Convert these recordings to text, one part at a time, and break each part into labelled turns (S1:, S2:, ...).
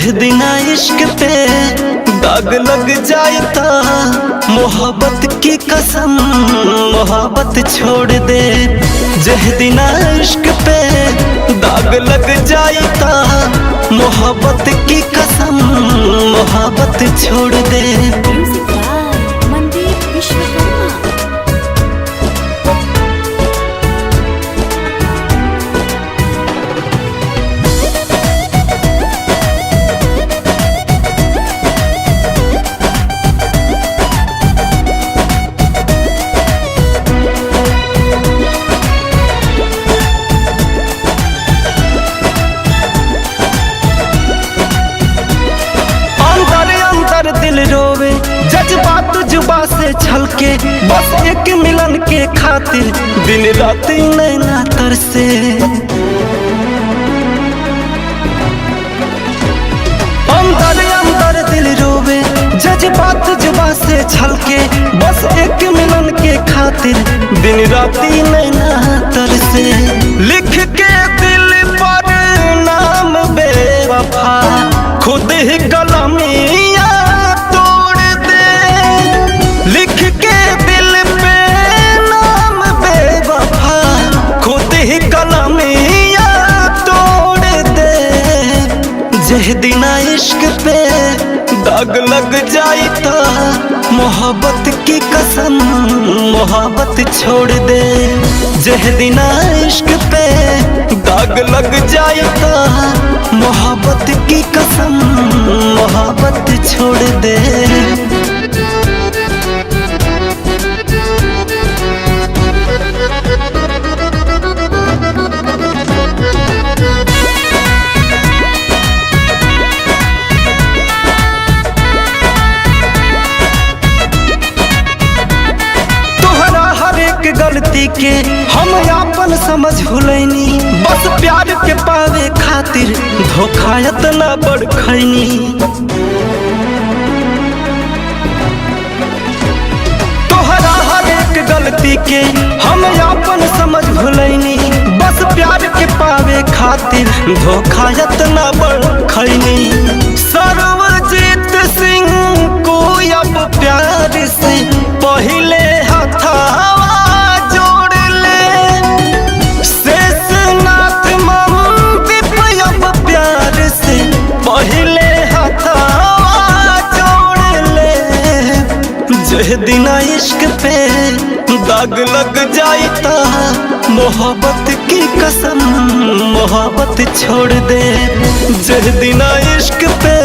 S1: जिस दिन इश्क पे दाग लग जाए ता मोहब्बत की कसम मोहब्बत छोड़ दे। जिस दिन इश्क पे दाग लग जाए ता मोहब्बत की कसम मोहब्बत छोड़ दे।
S2: Music by Mandeep Vishwakarma.
S1: दिल रोवे जज्बात जुबा से छलके बस एक मिलन के खातिर दिन रात नैना तरसे। अंदर अंदर दिल रोवे जज्बात जुबा से छलके बस एक मिलन के खातिर दिन रात नैना तरसे। लिख के दिल पर नाम बेवफा खुद ही कलमिया लिख के दिल पे नाम बेवफा खुद ही कलमिया तोड़ दे। जिस दिन इश्क पे दाग लग जाए ता मोहब्बत की कसम मोहब्बत छोड़ दे। जिस दिन इश्क पे दाग लग जाए ता मोहब्बत की कसम मोहब्बत छोड़ दे। गलती के हम आपन समझ भुलैनी बस प्यार के पावे खातिर धोखा इतना बड़ खैनी। तोहरा हर एक गलती के हम आपन समझ भुलैनी बस प्यार के पावे खातिर धोखा इतना बड़ खैनी। सर्वजीत सिंह को अब प्यार से पहले हथावा पहले हथावा जोड़ ले। जिस दिन इश्क पे दाग लग जाए ता मोहब्बत की कसम मोहब्बत छोड़ दे। जिस दिन इश्क पे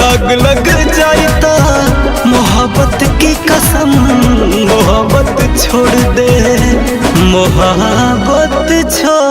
S1: दाग लग जाए ता मोहब्बत की कसम मोहब्बत छोड़ दे मोहब्बत छोड़